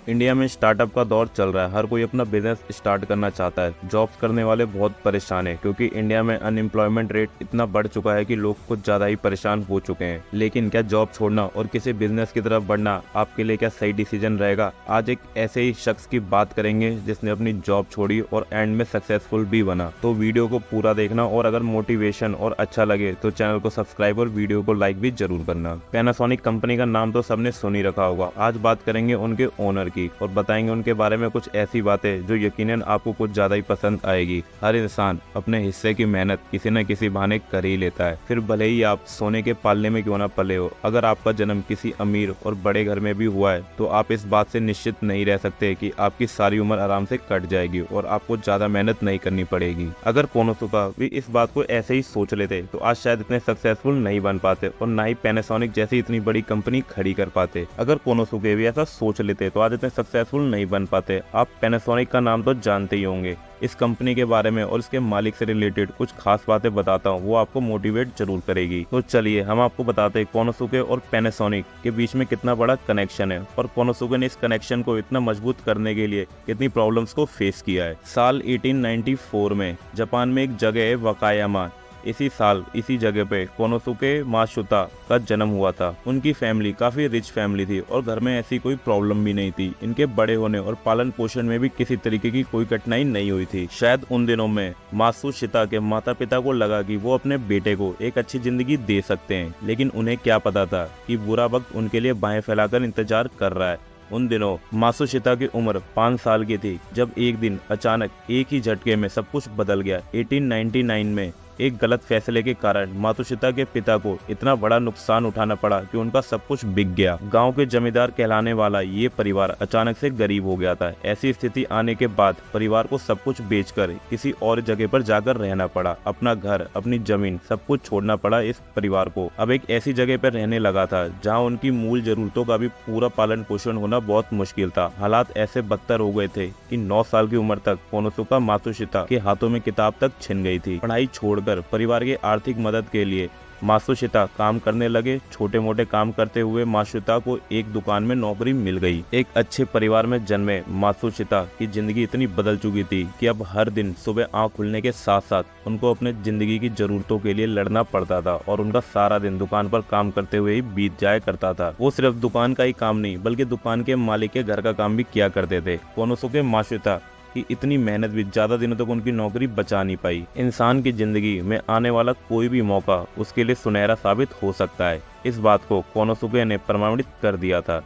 India में startup का दौर चल रहा है। हर कोई अपना बिजनेस स्टार्ट करना चाहता है। जॉब्स करने वाले बहुत परेशान हैं क्योंकि इंडिया में अनएम्प्लॉयमेंट रेट इतना बढ़ चुका है कि लोग कुछ ज़्यादा ही परेशान हो चुके हैं। लेकिन क्या जॉब छोड़ना और किसी बिजनेस की तरफ बढ़ना आपके लिए क्या सही डिसीजन रहेगा? आज एक ऐसे ही शख्स की बात करेंगे जिसने अपनी जॉब छोड़ी और एंड में सक्सेसफुल भी बना। तो वीडियो को पूरा देखना और अगर मोटिवेशन और अच्छा लगे तो चैनल को सब्सक्राइब और वीडियो को लाइक भी जरूर करना। पैनासोनिक कंपनी का नाम तो सबने सुन ही रखा होगा। आज बात करेंगे उनके ओनर की और बताएंगे उनके बारे में कुछ ऐसी बातें जो यकीनन आपको कुछ ज्यादा ही पसंद आएगी। हर इंसान अपने हिस्से की मेहनत किसी न किसी बहाने कर ही लेता है, फिर भले ही आप सोने के पालने में क्यों ना पले हो। अगर आपका जन्म किसी अमीर और बड़े घर में भी हुआ है तो आप इस बात से निश्चित नहीं रह सकते कि आपकी सारी उम्र आराम से कट जाएगी और आपको ज्यादा मेहनत नहीं करनी पड़ेगी। अगर कोनोसुका भी इस बात को ऐसे ही सोच लेते तो आज शायद इतने सक्सेसफुल नहीं बन पाते और ना ही पैनासोनिक जैसी इतनी बड़ी कंपनी खड़ी कर पाते। अगर कोनोसुके भी ऐसा सोच लेते तो आज इतने सक्सेसफुल नहीं बन पाते। आप पैनासोनिक का नाम तो जानते ही होंगे। इस कंपनी के बारे में और इसके मालिक से रिलेटेड कुछ खास बातें बताता हूँ, वो आपको मोटिवेट जरूर करेगी। तो चलिए हम आपको बताते हैं कोनोसुके और पैनासोनिक के बीच में कितना बड़ा कनेक्शन है और कोनोसुके ने इस कनेक्शन को इतना मजबूत करने के लिए कितनी प्रॉब्लम्स को फेस किया है। साल 1894 में जापान में एक जगह है वकायामा। इसी साल इसी जगह पे कोनोसुके माशुता का जन्म हुआ था। उनकी फैमिली काफी रिच फैमिली थी और घर में ऐसी कोई प्रॉब्लम भी नहीं थी। इनके बड़े होने और पालन पोषण में भी किसी तरीके की कोई कठिनाई नहीं हुई थी। शायद उन दिनों में मात्सुशिता के माता पिता को लगा कि वो अपने बेटे को एक अच्छी जिंदगी दे सकते हैं, लेकिन उन्हें क्या पता था कि बुरा वक्त उनके लिए बाहें फैलाकर इंतजार कर रहा है। उन दिनों मात्सुशिता की उम्र 5 साल की थी जब एक दिन अचानक एक ही झटके में सब कुछ बदल गया। 1899 में एक गलत फैसले के कारण मात्सुशिता के पिता को इतना बड़ा नुकसान उठाना पड़ा कि उनका सब कुछ बिक गया। गांव के जमींदार कहलाने वाला ये परिवार अचानक से गरीब हो गया था। ऐसी स्थिति आने के बाद परिवार को सब कुछ बेचकर किसी और जगह पर जाकर रहना पड़ा। अपना घर, अपनी जमीन, सब कुछ छोड़ना पड़ा इस परिवार को। अब एक ऐसी जगह पर रहने लगा था जहाँ उनकी मूल जरूरतों का भी पूरा पालन पोषण होना बहुत मुश्किल था। हालात ऐसे बदतर हो गए थे कि 9 साल की उम्र तक कोनोसुका मात्सुशिता के हाथों में किताब तक छिन गई थी। पढ़ाई छोड़ परिवार की आर्थिक मदद के लिए मात्सुशिता काम करने लगे। छोटे मोटे काम करते हुए मात्सुशिता को एक दुकान में नौकरी मिल गई। एक अच्छे परिवार में जन्मे मात्सुशिता की जिंदगी इतनी बदल चुकी थी कि अब हर दिन सुबह आंख खुलने के साथ साथ उनको अपने जिंदगी की जरूरतों के लिए लड़ना पड़ता था और उनका सारा दिन दुकान पर काम करते हुए ही बीत जाया करता था। वो सिर्फ दुकान का ही काम नहीं बल्कि दुकान के मालिक के घर का काम भी किया करते थे। कोनोसुके मात्सुशिता कि इतनी मेहनत भी ज्यादा दिनों तक उनकी नौकरी बचा नहीं पाई। इंसान की जिंदगी में आने वाला कोई भी मौका उसके लिए सुनहरा साबित हो सकता है। इस बात को कोनोसुके ने प्रमाणित कर दिया था।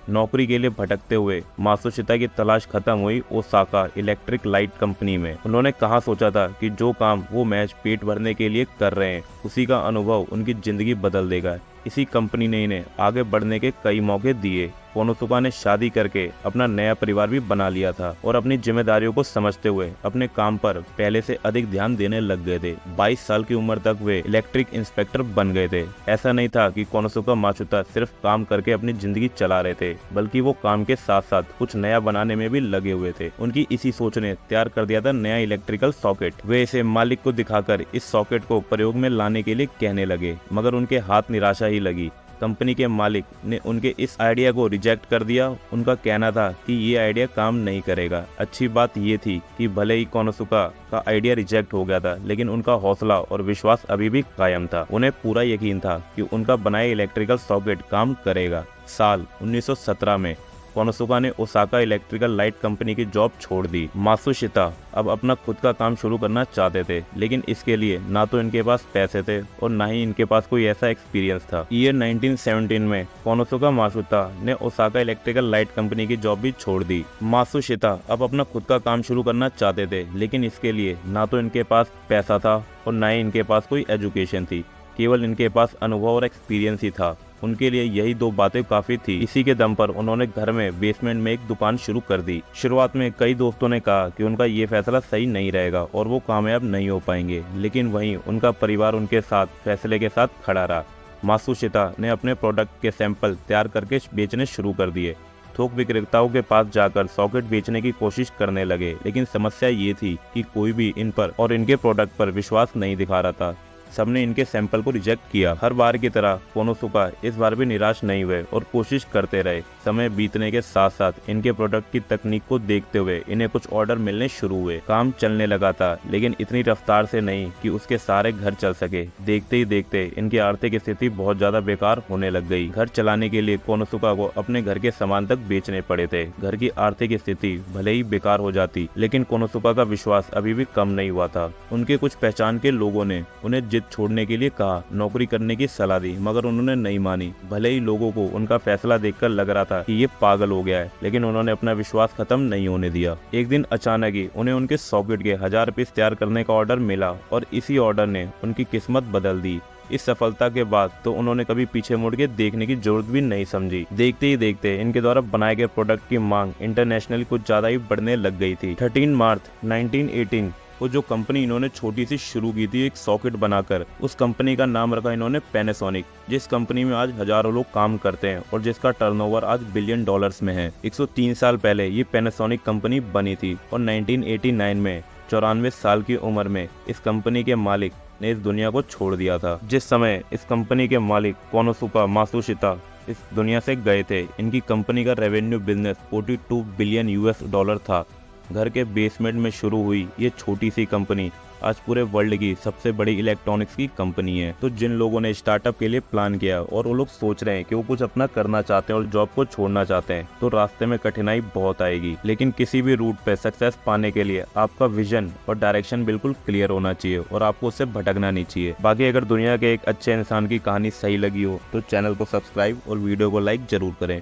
नौकरी के लिए भटकते हुए मात्सुशिता की तलाश खत्म हुई ओसाका इलेक्ट्रिक लाइट कंपनी में। उन्होंने कहाँ सोचा था कि जो काम वो महज पेट भरने के लिए कर रहे हैं उसी का अनुभव उनकी जिंदगी बदल देगा। इसी कंपनी ने इन्हें आगे बढ़ने के कई मौके दिए। कोनोसुका ने शादी करके अपना नया परिवार भी बना लिया था और अपनी जिम्मेदारियों को समझते हुए अपने काम पर पहले से अधिक ध्यान देने लग गए थे। 22 साल की उम्र तक वे इलेक्ट्रिक इंस्पेक्टर बन गए थे। ऐसा नहीं था कि कोनोसुका मात्सुशिता सिर्फ काम करके अपनी जिंदगी चला रहे थे, बल्कि वो काम के साथ साथ कुछ नया बनाने में भी लगे हुए थे। उनकी इसी सोच ने तैयार कर दिया था नया इलेक्ट्रिकल सॉकेट। वे इसे मालिक को दिखाकर इस सॉकेट को प्रयोग में लाने के लिए कहने लगे, मगर उनके हाथ निराशा ही लगी। कंपनी के मालिक ने उनके इस आइडिया को रिजेक्ट कर दिया। उनका कहना था कि ये आइडिया काम नहीं करेगा। अच्छी बात ये थी कि भले ही कोनोसुका का आइडिया रिजेक्ट हो गया था, लेकिन उनका हौसला और विश्वास अभी भी कायम था। उन्हें पूरा यकीन था कि उनका बनाया इलेक्ट्रिकल सॉकेट काम करेगा। साल 1917 में कोनोसुका ने ओसाका इलेक्ट्रिकल लाइट कंपनी की जॉब छोड़ दी। मात्सुशिता अब अपना खुद का काम शुरू करना चाहते थे, लेकिन इसके लिए ना तो इनके पास पैसे थे और ना ही इनके पास कोई ऐसा एक्सपीरियंस था। ईयर 1917 में कोनोसुका मात्सुशिता ने ओसाका इलेक्ट्रिकल लाइट कंपनी की जॉब भी छोड़ दी। मात्सुशिता अब अपना खुद का काम शुरू करना चाहते थे, लेकिन इसके लिए ना तो इनके पास पैसा था और ना ही इनके पास कोई एजुकेशन थी। केवल इनके पास अनुभव और एक्सपीरियंस ही था। उनके लिए यही 2 बातें काफी थी। इसी के दम पर उन्होंने घर में बेसमेंट में एक दुकान शुरू कर दी। शुरुआत में कई दोस्तों ने कहा कि उनका ये फैसला सही नहीं रहेगा और वो कामयाब नहीं हो पाएंगे, लेकिन वहीं उनका परिवार उनके साथ फैसले के साथ खड़ा रहा। मात्सुशिता ने अपने प्रोडक्ट के सैंपल तैयार करके बेचने शुरू कर दिए। थोक विक्रेताओं के पास जाकर सॉकेट बेचने की कोशिश करने लगे, लेकिन समस्या ये थी कि कोई भी इन पर और इनके प्रोडक्ट पर विश्वास नहीं दिखा रहा था। सबने इनके सैंपल को रिजेक्ट किया। हर बार की तरह कोनोसुका इस बार भी निराश नहीं हुए और कोशिश करते रहे। समय बीतने के साथ साथ इनके प्रोडक्ट की तकनीक को देखते हुए इन्हें कुछ ऑर्डर मिलने शुरू हुए। काम चलने लगा था, लेकिन इतनी रफ्तार से नहीं कि उसके सारे घर चल सके। देखते ही देखते इनकी आर्थिक स्थिति बहुत ज्यादा बेकार होने लग गई। घर चलाने के लिए कोनोसुका को अपने घर के सामान तक बेचने पड़े थे। घर की आर्थिक स्थिति भले ही बेकार हो जाती, लेकिन कोनोसुका का विश्वास अभी भी कम नहीं हुआ था। उनके कुछ पहचान के लोगों ने उन्हें जिद छोड़ने के लिए कहा, नौकरी करने की सलाह दी, मगर उन्होंने नहीं मानी। भले ही लोगों को उनका फैसला देखकर लग रहा था कि ये पागल हो गया है, लेकिन उन्होंने अपना विश्वास खत्म नहीं होने दिया। एक दिन अचानक ही उन्हें उनके सॉकेट के 1000 पीस तैयार करने का ऑर्डर मिला और इसी ऑर्डर ने उनकी किस्मत बदल दी। इस सफलता के बाद तो उन्होंने कभी पीछे मुड़ के देखने की जरूरत भी नहीं समझी। देखते ही देखते इनके द्वारा बनाए गए प्रोडक्ट की मांग इंटरनेशनल कुछ ज्यादा ही बढ़ने लग गई थी। 13 मार्च 1918 वो जो कंपनी इन्होंने छोटी सी शुरू की थी एक सॉकेट बनाकर, उस कंपनी का नाम रखा इन्होंने पैनासोनिक, जिस कंपनी में आज हजारों लोग काम करते हैं और जिसका टर्नओवर आज बिलियन डॉलर्स में है। 103 साल पहले ये पैनासोनिक कंपनी बनी थी और 1989 में 94 साल की उम्र में इस कंपनी के मालिक ने इस दुनिया को छोड़ दिया था। जिस समय इस कंपनी के मालिक कोनोसुका मात्सुशिता इस दुनिया से गए थे, इनकी कंपनी का revenue business 42 billion US dollar था। घर के बेसमेंट में शुरू हुई ये छोटी सी कंपनी आज पूरे वर्ल्ड की सबसे बड़ी इलेक्ट्रॉनिक्स की कंपनी है। तो जिन लोगों ने स्टार्टअप के लिए प्लान किया और वो लोग सोच रहे हैं कि वो कुछ अपना करना चाहते हैं और जॉब को छोड़ना चाहते हैं, तो रास्ते में कठिनाई बहुत आएगी, लेकिन किसी भी रूट पे सक्सेस पाने के लिए आपका विजन और डायरेक्शन बिल्कुल क्लियर होना चाहिए और आपको उससे भटकना नहीं चाहिए। बाकी अगर दुनिया के एक अच्छे इंसान की कहानी सही लगी हो तो चैनल को सब्सक्राइब और वीडियो को लाइक जरूर करें।